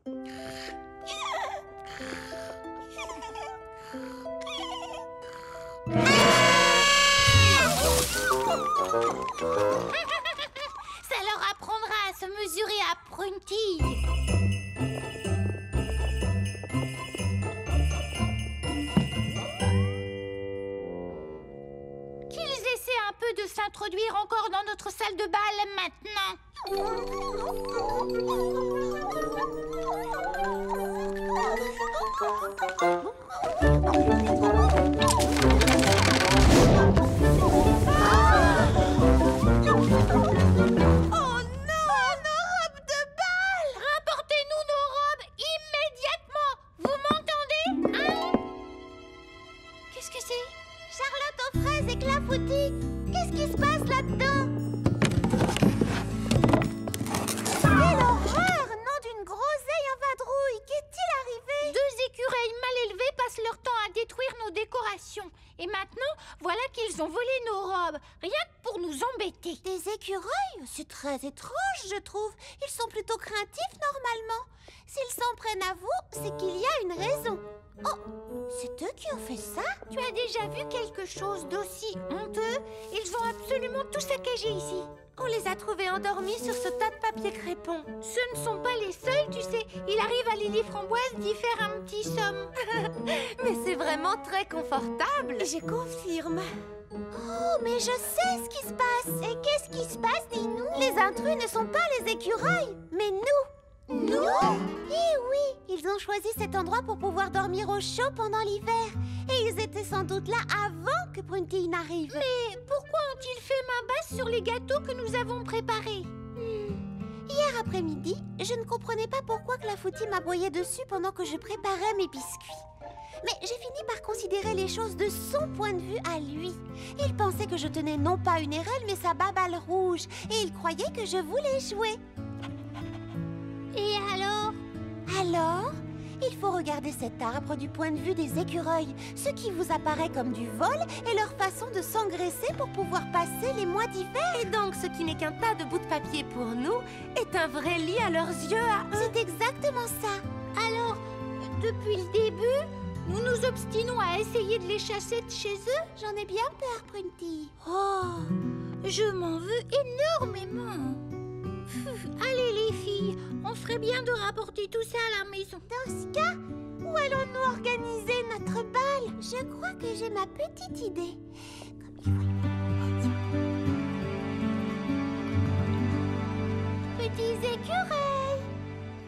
Ça leur apprendra à se mesurer à Prunty. Qu'ils essaient un peu de s'introduire encore dans notre salle de bal maintenant. Qu'est-ce qui se passe là-dedans? Quelle horreur! Nom d'une groseille en vadrouille! Qu'est-il arrivé? Deux écureuils mal élevés passent leur temps à détruire nos décorations. Et maintenant, voilà qu'ils ont volé nos robes, rien que pour nous embêter. Des écureuils? C'est très étrange, je trouve. Ils sont plutôt craintifs, normalement. S'ils s'en prennent à vous, c'est qu'il y a une raison. Oh, c'est eux qui ont fait ça? Tu as déjà vu quelque chose d'aussi honteux? Ils ont absolument tout saccagé ici. On les a trouvés endormis sur ce tas de papier crépon. Ce ne sont pas les seuls, tu sais. Il arrive à Lily Framboise d'y faire un petit somme. Mais c'est vraiment très confortable. Je confirme. Oh, mais je sais ce qui se passe. Et qu'est-ce qui se passe, dis-nous? Les intrus ne sont pas les écureuils, mais nous. Nous? Eh oui, ils ont choisi cet endroit pour pouvoir dormir au chaud pendant l'hiver. Et ils étaient sans doute là avant que Prunty n'arrive. Mais pourquoi ont-ils fait main basse sur les gâteaux que nous avons préparés? Hier après-midi, je ne comprenais pas pourquoi Clafoutis m'aboyait dessus pendant que je préparais mes biscuits. Mais j'ai fini par considérer les choses de son point de vue à lui. Il pensait que je tenais non pas une érelle, mais sa babale rouge. Et il croyait que je voulais jouer. Et alors? Alors, il faut regarder cet arbre du point de vue des écureuils. Ce qui vous apparaît comme du vol est leur façon de s'engraisser pour pouvoir passer les mois d'hiver. Et donc, ce qui n'est qu'un tas de bouts de papier pour nous est un vrai lit à leurs yeux à eux. C'est exactement ça. Alors, depuis le début, nous nous obstinons à essayer de les chasser de chez eux? J'en ai bien peur, Prunty. Oh, je m'en veux énormément. Allez les filles, on ferait bien de rapporter tout ça à la maison. Dans ce cas, où allons-nous organiser notre bal? Je crois que j'ai ma petite idée. Petits écureuils,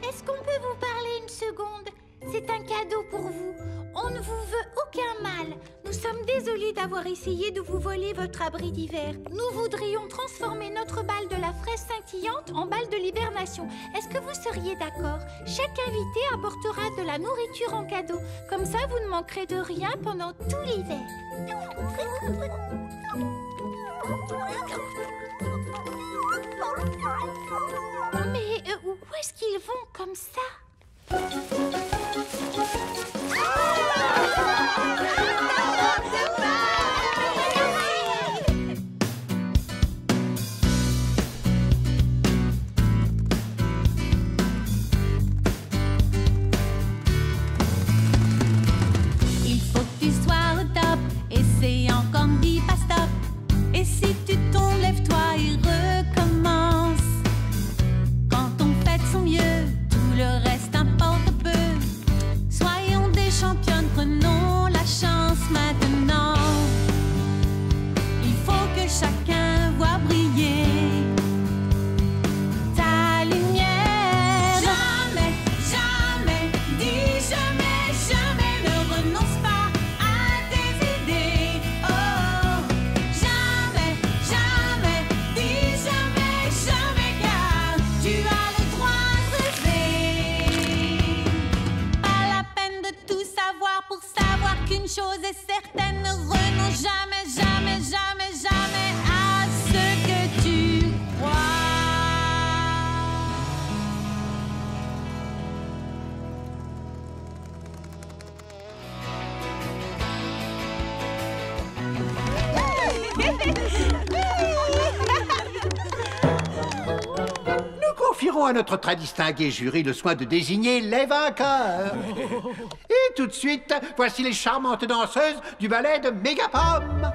est-ce qu'on peut vous parler une seconde? C'est un cadeau pour vous. On ne vous veut aucun mal. Nous sommes désolés d'avoir essayé de vous voler votre abri d'hiver. Nous voudrions transformer notre bal de la fraise scintillante en bal de l'hibernation. Est-ce que vous seriez d'accord? Chaque invité apportera de la nourriture en cadeau. Comme ça, vous ne manquerez de rien pendant tout l'hiver. Mais où est-ce qu'ils vont comme ça? Il faut que tu sois au top, et c'est encore dit pas stop. Et si tu tombes, lève-toi et recommence. Quand on fait de son mieux, tout le reste importe laisserons à notre très distingué jury le soin de désigner les vainqueurs. Et tout de suite, voici les charmantes danseuses du ballet de Mégapom.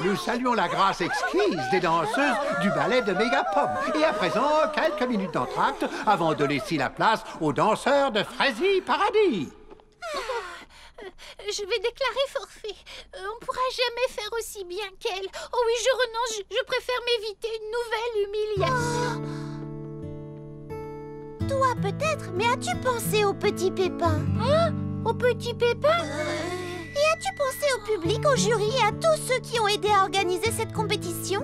Nous saluons la grâce exquise des danseuses du ballet de Mégapom. Et à présent, quelques minutes d'entracte avant de laisser la place aux danseurs de Frézy Paradis. Je vais déclarer forfait. On pourra jamais faire aussi bien qu'elle. Oh oui, je renonce. Je préfère m'éviter une nouvelle humiliation. Toi peut-être, mais as-tu pensé au petit Pépin? Hein? Au petit Pépin? Et as-tu pensé au public, au jury et à tous ceux qui ont aidé à organiser cette compétition?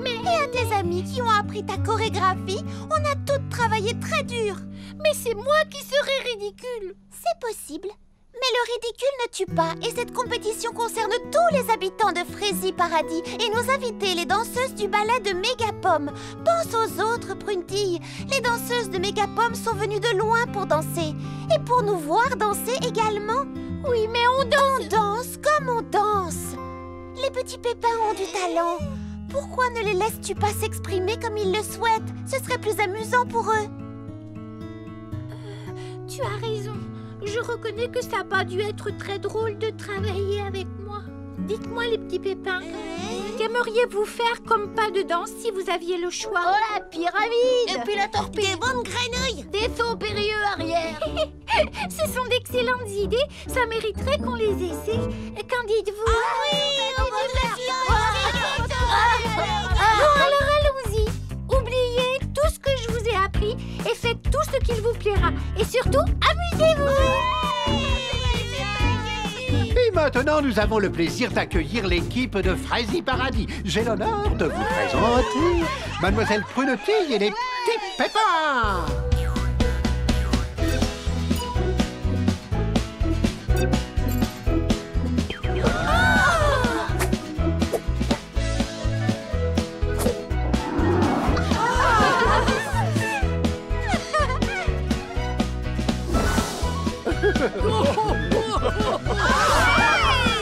Et à tes amis qui ont appris ta chorégraphie? On a toutes travaillé très dur. Mais c'est moi qui serais ridicule. C'est possible. Mais le ridicule ne tue pas. Et cette compétition concerne tous les habitants de Frézy Paradis et nos invités, les danseuses du ballet de Mégapom. Pense aux autres, Prunty. Les danseuses de Mégapom sont venues de loin pour danser. Et pour nous voir danser également. Oui, mais on danse. On danse comme on danse. Les petits Pépins ont du talent. Pourquoi ne les laisses-tu pas s'exprimer comme ils le souhaitent? Ce serait plus amusant pour eux. Tu as raison. Je reconnais que ça n'a pas dû être très drôle de travailler avec moi. Dites-moi, les petits Pépins, qu'aimeriez-vous faire comme pas de danse si vous aviez le choix? Oh, la pyramide! Et puis la torpille! Des bonnes grenouilles! Des sauts périlleux arrière! Ce sont d'excellentes idées. Ça mériterait qu'on les essaie. Qu'en dites-vous? Ah oui! On va Bon, alors allons-y. Oubliez tout ce que je vous ai appris et faites tout ce qu'il vous plaira. Et surtout, amusez-vous! Et maintenant, nous avons le plaisir d'accueillir l'équipe de Frézy Paradis. J'ai l'honneur de vous présenter Mademoiselle Prunetille et les petits Pépins.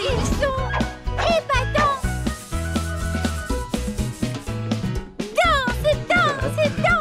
Ils sont épatants! Danse, danse, danse!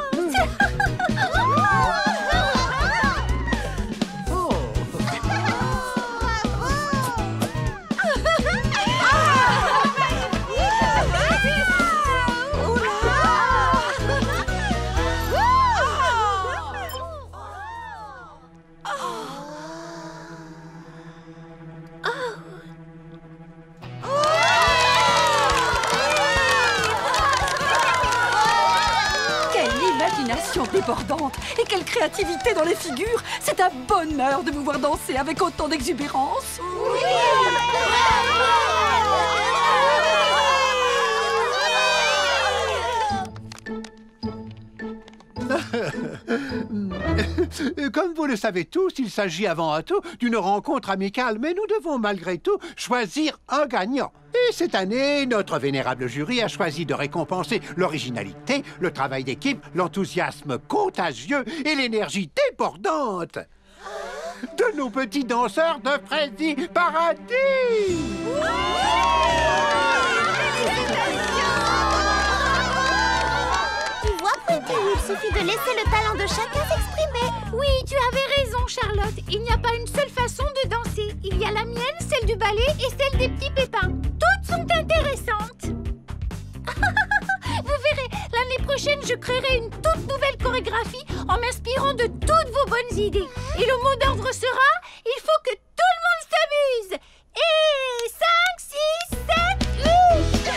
Débordante. Et quelle créativité dans les figures. C'est un bonheur de vous voir danser avec autant d'exubérance. Comme vous le savez tous, il s'agit avant tout d'une rencontre amicale, mais nous devons malgré tout choisir un gagnant. Et cette année, notre vénérable jury a choisi de récompenser l'originalité, le travail d'équipe, l'enthousiasme contagieux et l'énergie débordante de nos petits danseurs de Frézy Paradis. Tu vois, Prunty, il suffit de laisser le talent de chacun s'exprimer. Oui, tu avais raison, Charlotte. Il n'y a pas une seule façon de danser. Il y a la mienne, celle du ballet et celle des petits Pépins. Toutes sont intéressantes. Vous verrez, l'année prochaine, je créerai une toute nouvelle chorégraphie en m'inspirant de toutes vos bonnes idées. Et le mot d'ordre sera « Il faut que tout le monde s'amuse ». Et 5, 6, 7, 8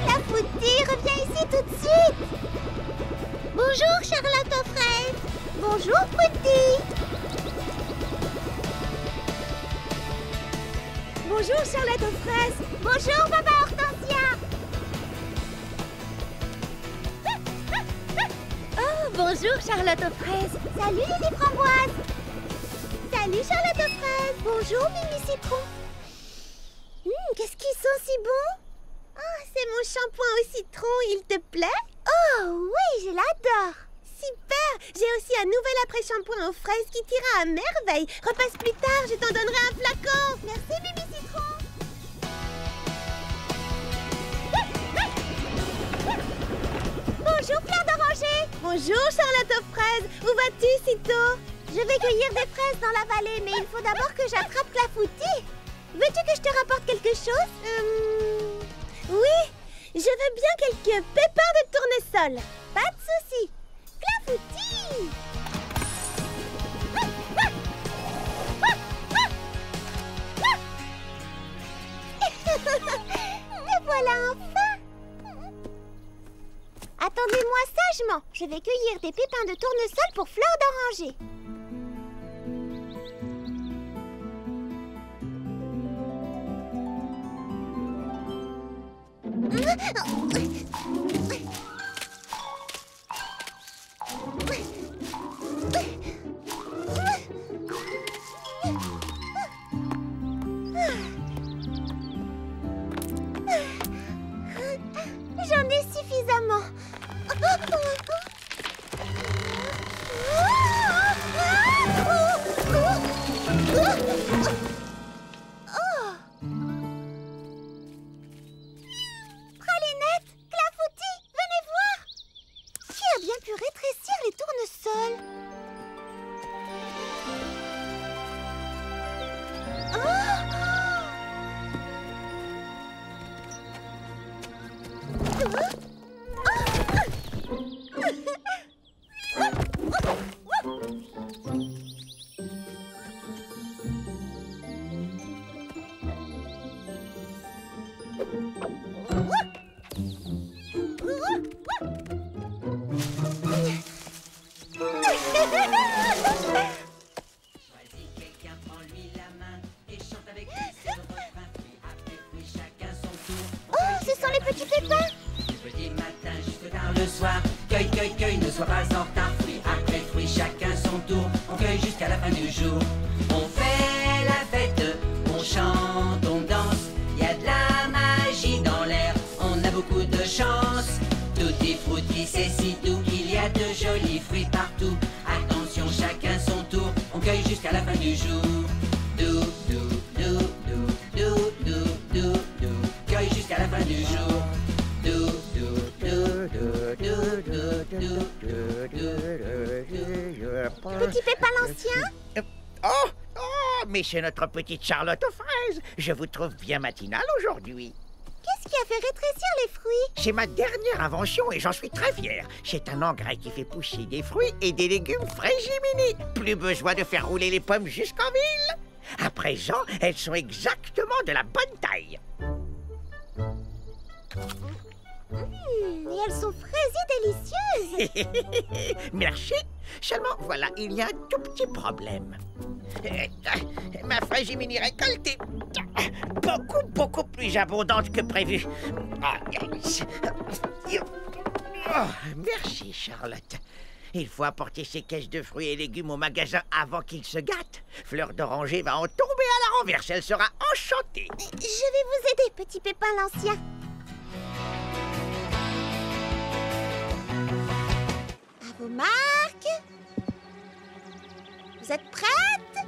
La Foutie, reviens ici tout de suite. Bonjour, Charlotte Fraise. Bonjour Charlotte aux fraises. Bonjour Papa Hortensia. Oh, bonjour Charlotte aux fraises. Salut Lily Framboise. Salut Charlotte aux fraises. Bonjour Mimi Citron. Qu'est-ce qu'ils sont si bons? Oh, c'est mon shampoing au citron, il te plaît? Oh oui, je l'adore. Super. J'ai aussi un nouvel après-shampoing aux fraises qui t'ira à merveille. Repasse plus tard, je t'en donnerai un flacon. Merci Mimi Citron. Bonjour Fleur d'Oranger. Bonjour Charlotte aux fraises. Où vas-tu si tôt? Je vais cueillir des fraises dans la vallée, mais il faut d'abord que j'attrape Clafoutis. Veux-tu que je te rapporte quelque chose? Oui, je veux bien quelques pépins de tournesol. Pas de souci. Clafoutis. Me voilà enfin. Attendez-moi sagement. Je vais cueillir des pépins de tournesol pour Fleur d'Oranger. J'en ai suffisamment. Pralinette, Clafoutis, venez voir. Qui a bien pu rétrécir les tournesols? Oh, ce sont les petits pépins. Du petit matin jusque tard le soir. Cueille, cueille, cueille, ne sois pas en retard. Fruit après fruit, chacun son tour. On cueille jusqu'à la fin du jour. On fait la fête, on chante, on danse. Y a de la magie dans l'air, on a beaucoup de chance. Tutti frutti, c'est si doux qu'il y a de jolis fruits partout. Attention, chacun son tour. On cueille jusqu'à la fin du jour. Dou, dou, dou, dou, dou, dou, dou, dou. Cueille jusqu'à la fin du jour. Dou, dou, dou, dou, dou, dou, dou, dou, dou. Petit pépin l'ancien. Oh, oh, mais c'est notre petite Charlotte aux fraises. Je vous trouve bien matinale aujourd'hui. Qu'est-ce qui a fait rétrécir les fruits? C'est ma dernière invention et j'en suis très fier. C'est un engrais qui fait pousser des fruits et des légumes frais Jiminy. Plus besoin de faire rouler les pommes jusqu'en ville. À présent, elles sont exactement de la bonne taille. Et elles sont fraisies délicieuses. Merci. Seulement, voilà, il y a un tout petit problème. Ma fraise Jiminy récoltée, beaucoup plus abondante que prévu. Oh, merci, Charlotte. Il faut apporter ces caisses de fruits et légumes au magasin avant qu'ils se gâtent. Fleur d'Oranger va en tomber à la renverse. Elle sera enchantée. Je vais vous aider, petit pépin l'ancien. À vos marques. Vous êtes prêtes?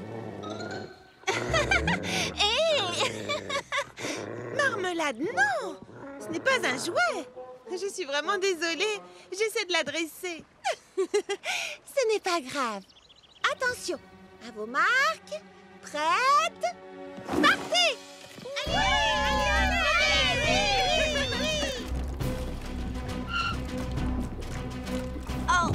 Marmelade, non! Ce n'est pas un jouet! Je suis vraiment désolée. J'essaie de la dresser. Ce n'est pas grave. Attention. À vos marques. Prêtes? Partez! Allez, allez, allez, allez, oui. Oh.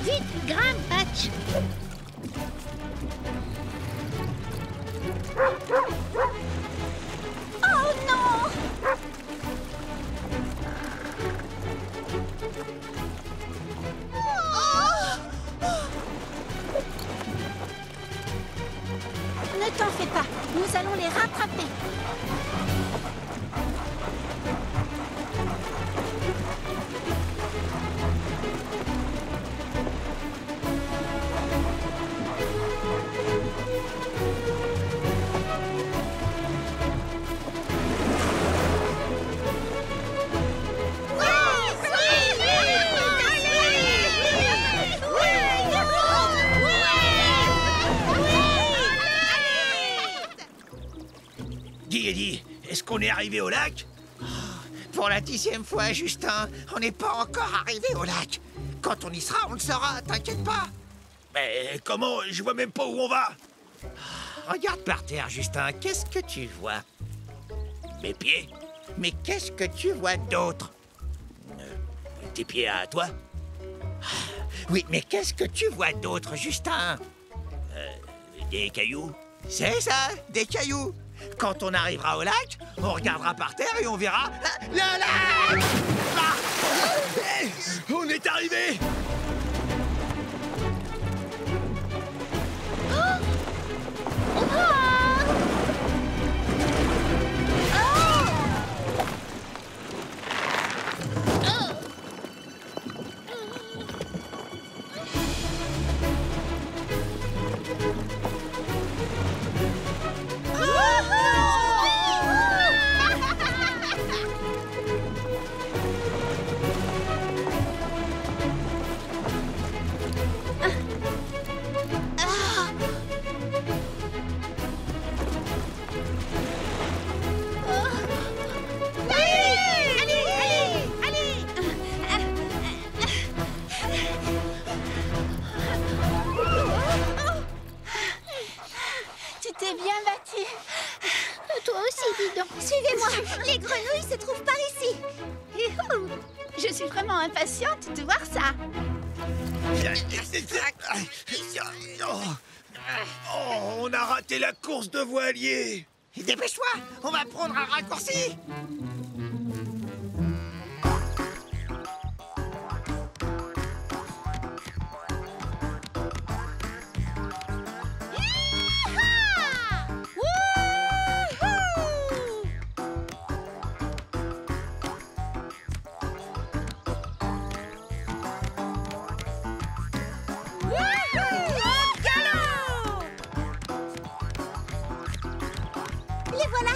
Vite, grimpe, Patch. Oh non! Oh, allons les rattraper. Dis, Eddie, est-ce qu'on est arrivé au lac? Pour la 10e fois, Justin, on n'est pas encore arrivé au lac. Quand on y sera, on le saura, t'inquiète pas. Mais comment? Je vois même pas où on va. Regarde par terre, Justin, qu'est-ce que tu vois? Mes pieds? Mais qu'est-ce que tu vois d'autre? Tes pieds à toi? Oui, mais qu'est-ce que tu vois d'autre, Justin? Des cailloux? C'est ça, des cailloux. Quand on arrivera au lac, on regardera par terre et on verra le lac! Ah! Hey, on est arrivé! Tu t'es bien battu. Toi aussi, dis donc. Suivez-moi. Les grenouilles se trouvent par ici. Youhou. Je suis vraiment impatiente de voir ça. Oh, on a raté la course de voilier. Dépêche-toi, on va prendre un raccourci. Les voilà.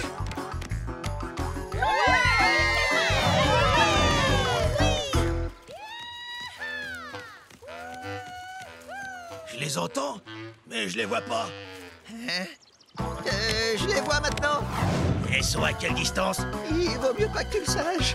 Je les entends, mais je les vois pas. Je les vois maintenant. Elles sont à quelle distance? Il vaut mieux pas que tu le saches.